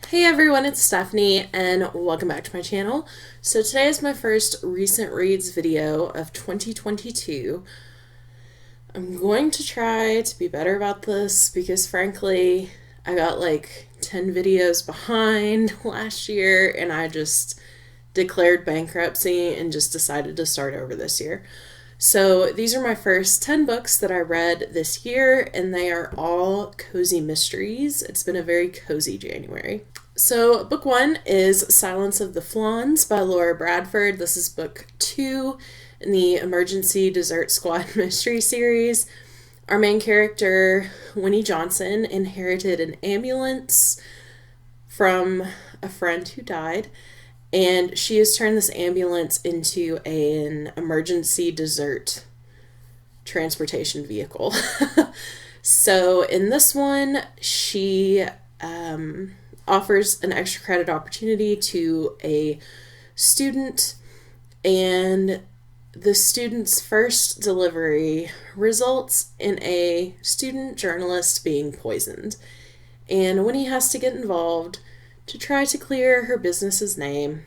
Hey everyone, it's Stephanie and welcome back to my channel. So today is my first recent reads video of 2022. I'm going to try to be better about this because frankly, I got like 10 videos behind last year and I just declared bankruptcy and just decided to start over this year. So these are my first 10 books that I read this year, and they are all cozy mysteries. It's been a very cozy January. So book one is Silence of the Flans by Laura Bradford. This is book 2 in the Emergency Dessert Squad mystery series. Our main character, Winnie Johnson, inherited an ambulance from a friend who died, and she has turned this ambulance into an emergency dessert transportation vehicle. So in this one, she offers an extra credit opportunity to a student, and the student's first delivery results in a student journalist being poisoned. And Winnie has to get involved to try to clear her business's name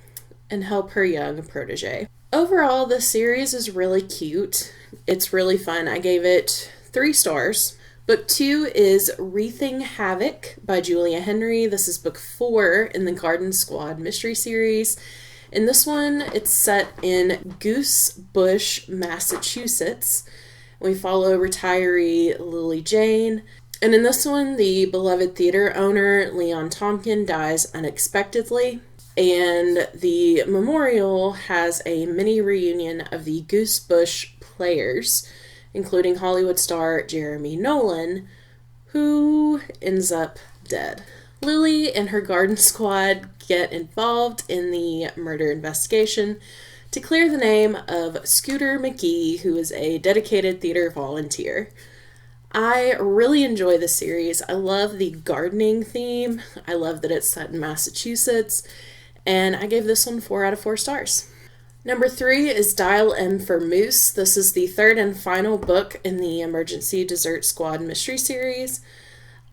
and help her young protege. Overall, the series is really cute. It's really fun. I gave it 3 stars. Book 2 is Wreathing Havoc by Julia Henry. This is book 4 in the Garden Squad mystery series. In this one, it's set in Goose Bush, Massachusetts. We follow retiree Lily Jane. And in this one, the beloved theater owner, Leon Tompkin, dies unexpectedly. And the memorial has a mini reunion of the Goose Bush players, including Hollywood star Jeremy Nolan, who ends up dead. Lily and her garden squad get involved in the murder investigation to clear the name of Scooter McGee, who is a dedicated theater volunteer. I really enjoy this series. I love the gardening theme. I love that it's set in Massachusetts, and I gave this one 4 out of 4 stars. Number 3 is Dial M for Moose. This is the 3rd and final book in the Emergency Dessert Squad mystery series.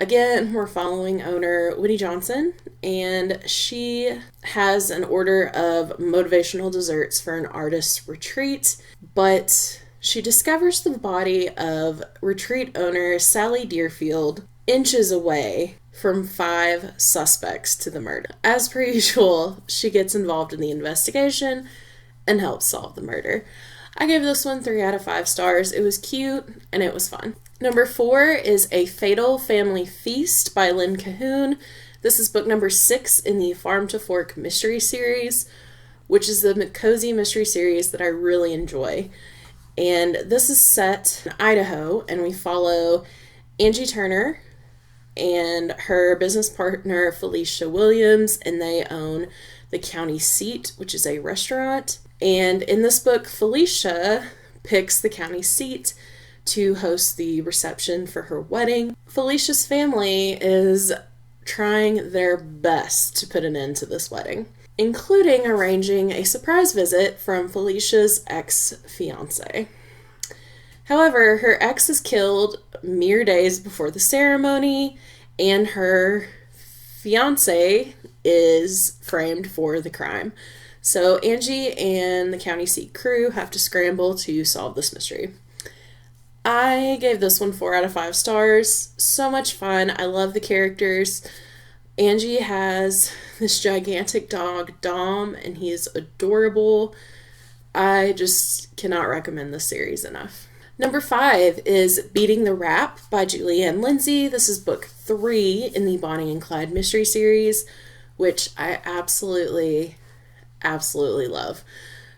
Again, we're following owner Winnie Johnson, and she has an order of motivational desserts for an artist's retreat, but she discovers the body of retreat owner Sally Deerfield inches away from 5 suspects to the murder. As per usual, she gets involved in the investigation and helps solve the murder. I gave this one 3 out of 5 stars. It was cute and it was fun. Number 4 is A Fatal Family Feast by Lynn Cahoon. This is book number 6 in the Farm to Fork mystery series, which is the cozy mystery series that I really enjoy. And this is set in Idaho, and we follow Angie Turner and her business partner Felicia Williams, and they own the county seat, which is a restaurant. And in this book, Felicia picks the county seat to host the reception for her wedding. Felicia's family is trying their best to put an end to this wedding, including arranging a surprise visit from Felicia's ex-fiance. However, her ex is killed mere days before the ceremony, and her fiance is framed for the crime. So Angie and the county seat crew have to scramble to solve this mystery. I gave this one 4 out of 5 stars. So much fun. I love the characters. Angie has this gigantic dog, Dom, and he is adorable. I just cannot recommend this series enough. Number 5 is Beating the Rap by Julianne Lindsay. This is book 3 in the Bonnie and Clyde mystery series, which I absolutely love.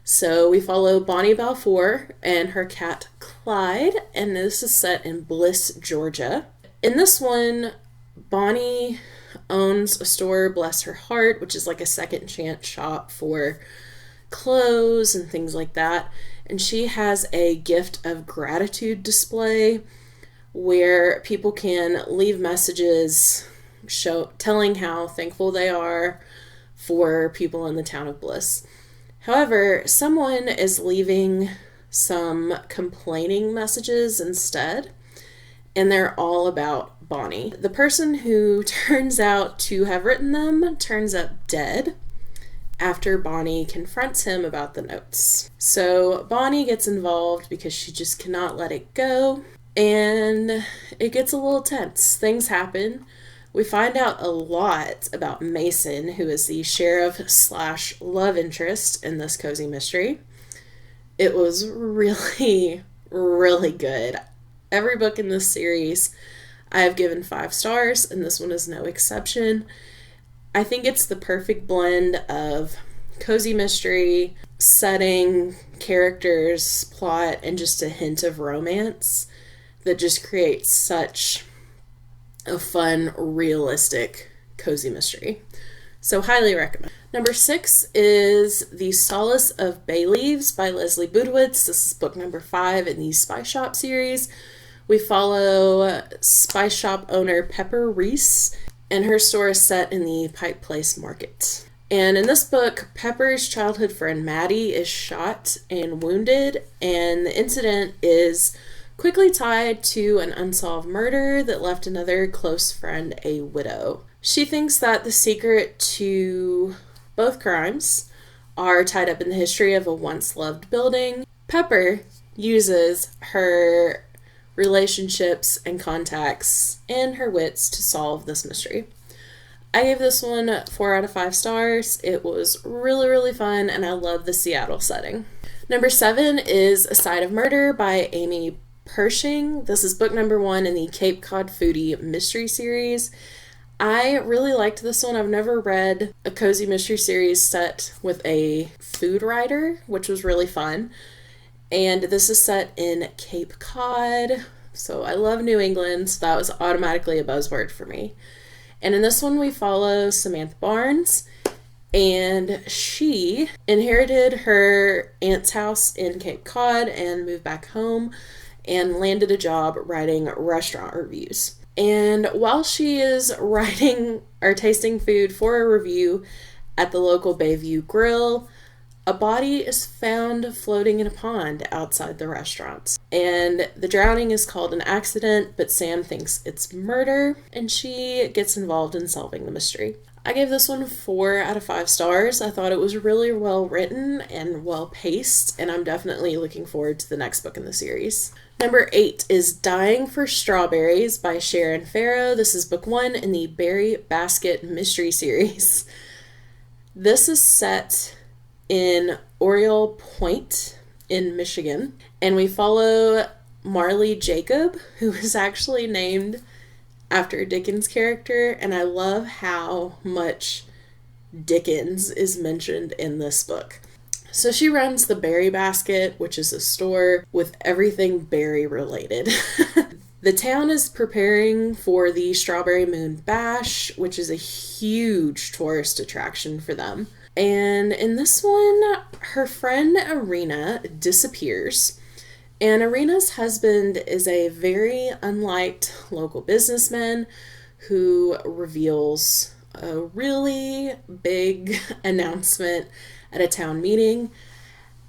So we follow Bonnie Balfour and her cat Clyde, and this is set in Bliss, Georgia. In this one, Bonnie owns a store, bless her heart, which is like a second chance shop for clothes and things like that. And she has a gift of gratitude display where people can leave messages telling how thankful they are for people in the town of Bliss. However, someone is leaving some complaining messages instead, and they're all about Bonnie. The person who turns out to have written them turns up dead after Bonnie confronts him about the notes. So Bonnie gets involved because she just cannot let it go, and it gets a little tense. Things happen. We find out a lot about Mason, who is the sheriff/love interest in this cozy mystery. It was really, really good. Every book in this series I have given 5 stars, and this one is no exception. I think it's the perfect blend of cozy mystery, setting, characters, plot, and just a hint of romance that just creates such a fun, realistic cozy mystery. So highly recommend. Number 6 is The Solace of Bay Leaves by Leslie Budowitz. This is book number 5 in the Spy Shop series. We follow Spy Shop owner Pepper Reese, and her store is set in the Pike Place Market. And in this book, Pepper's childhood friend Maddie is shot and wounded, and the incident is quickly tied to an unsolved murder that left another close friend a widow. She thinks that the secret to both crimes are tied up in the history of a once-loved building. Pepper uses her relationships and contacts and her wits to solve this mystery. I gave this one 4 out of 5 stars. It was really, really fun, and I love the Seattle setting. Number 7 is A Side of Murder by Amy Pershing. This is book number 1 in the Cape Cod Foodie mystery series. I really liked this one. I've never read a cozy mystery series set with a food writer, which was really fun. And this is set in Cape Cod, so I love New England, so that was automatically a buzzword for me. And in this one we follow Samantha Barnes, and she inherited her aunt's house in Cape Cod and moved back home and landed a job writing restaurant reviews. And while she is writing or tasting food for a review at the local Bayview Grill, a body is found floating in a pond outside the restaurant. And the drowning is called an accident, but Sam thinks it's murder, and she gets involved in solving the mystery. I gave this one 4 out of 5 stars. I thought it was really well written and well paced, and I'm definitely looking forward to the next book in the series. Number 8 is Dying for Strawberries by Sharon Farrow. This is book 1 in the Berry Basket mystery series. This is set in Oriole Point in Michigan, and we follow Marley Jacob, who is actually named after a Dickens character, and I love how much Dickens is mentioned in this book. So she runs the Berry Basket, which is a store with everything berry related. The town is preparing for the Strawberry Moon Bash, which is a huge tourist attraction for them. And in this one, her friend Irina disappears. And Irina's husband is a very unliked local businessman who reveals a really big announcement at a town meeting,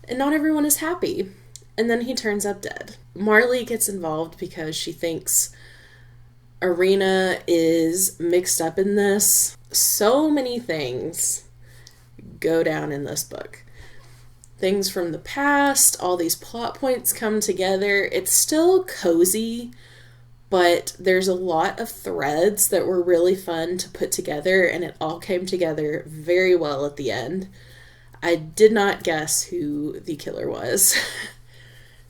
and not everyone is happy. And then he turns up dead. Marley gets involved because she thinks Irina is mixed up in this. So many things go down in this book. Things from the past, all these plot points come together. It's still cozy, but there's a lot of threads that were really fun to put together, and it all came together very well at the end. I did not guess who the killer was.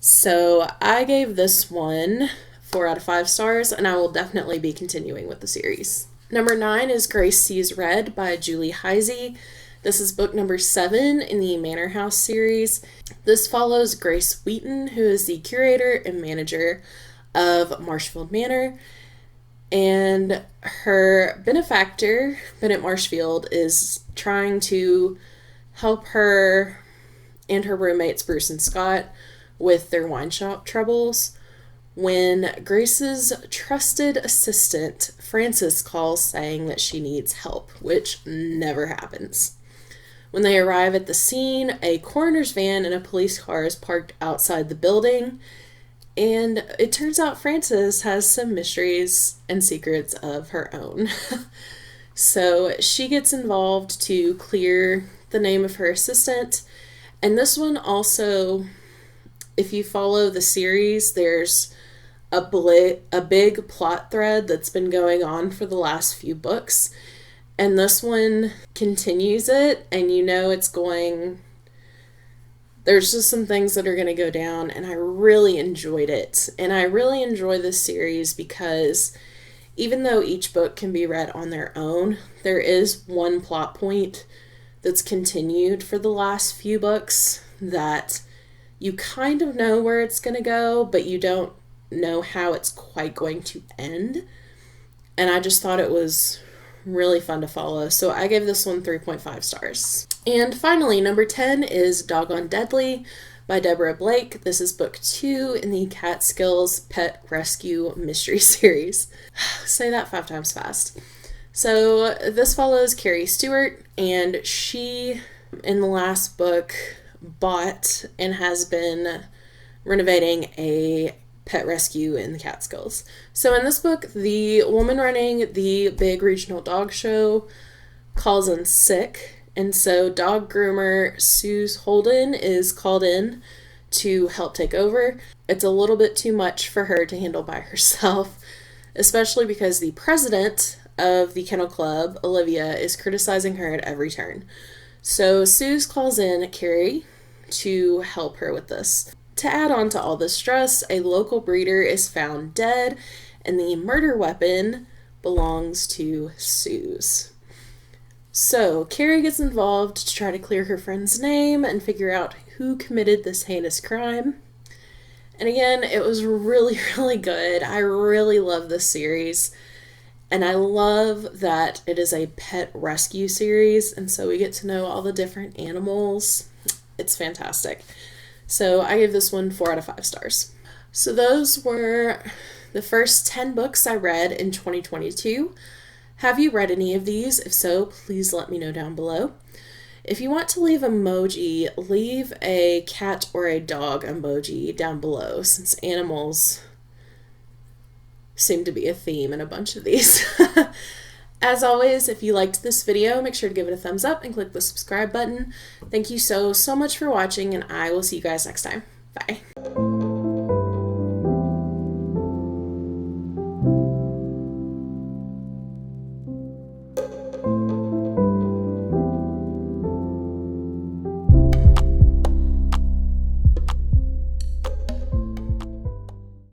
So I gave this one 4 out of 5 stars, and I will definitely be continuing with the series. Number 9 is Grace Sees Red by Julie Heisey. This is book number 7 in the Manor House series. This follows Grace Wheaton, who is the curator and manager of Marshfield Manor, and her benefactor, Bennett Marshfield, is trying to help her and her roommates Bruce and Scott with their wine shop troubles when Grace's trusted assistant Frances calls saying that she needs help, which never happens. When they arrive at the scene, a coroner's van and a police car is parked outside the building, And it turns out Frances has some mysteries and secrets of her own. So she gets involved to clear the name of her assistant. And this one also, if you follow the series, there's a big plot thread that's been going on for the last few books. And this one continues it, and you know it's going... There's just some things that are going to go down, and I really enjoyed it. And I really enjoy this series because even though each book can be read on their own, there is one plot point that's continued for the last few books that you kind of know where it's going to go, but you don't know how it's quite going to end. And I just thought it was really fun to follow. So I gave this one 3.5 stars. And finally, number 10 is Undeadly by Deborah Blake. This is book 2 in the Catskills Pet Rescue Mystery Series. Say that 5 times fast. So this follows Carrie Stewart, and she, in the last book, bought and has been renovating a pet rescue in the Catskills. So in this book, the woman running the big regional dog show calls in sick, and so dog groomer Suze Holden is called in to help take over. It's a little bit too much for her to handle by herself, especially because the president of the kennel club, Olivia, is criticizing her at every turn. So Suze calls in Carrie to help her with this. To add on to all the stress, a local breeder is found dead, and the murder weapon belongs to Suze. So Carrie gets involved to try to clear her friend's name and figure out who committed this heinous crime. And again, it was really, really good. I really love this series. And I love that it is a pet rescue series, and so we get to know all the different animals. It's fantastic. So I gave this one 4 out of 5 stars. So those were the first 10 books I read in 2022. Have you read any of these? If so, please let me know down below. If you want to leave emoji, leave a cat or a dog emoji down below, since animals seem to be a theme in a bunch of these. As always, if you liked this video, make sure to give it a thumbs up and click the subscribe button. Thank you so much for watching, and I will see you guys next time. Bye.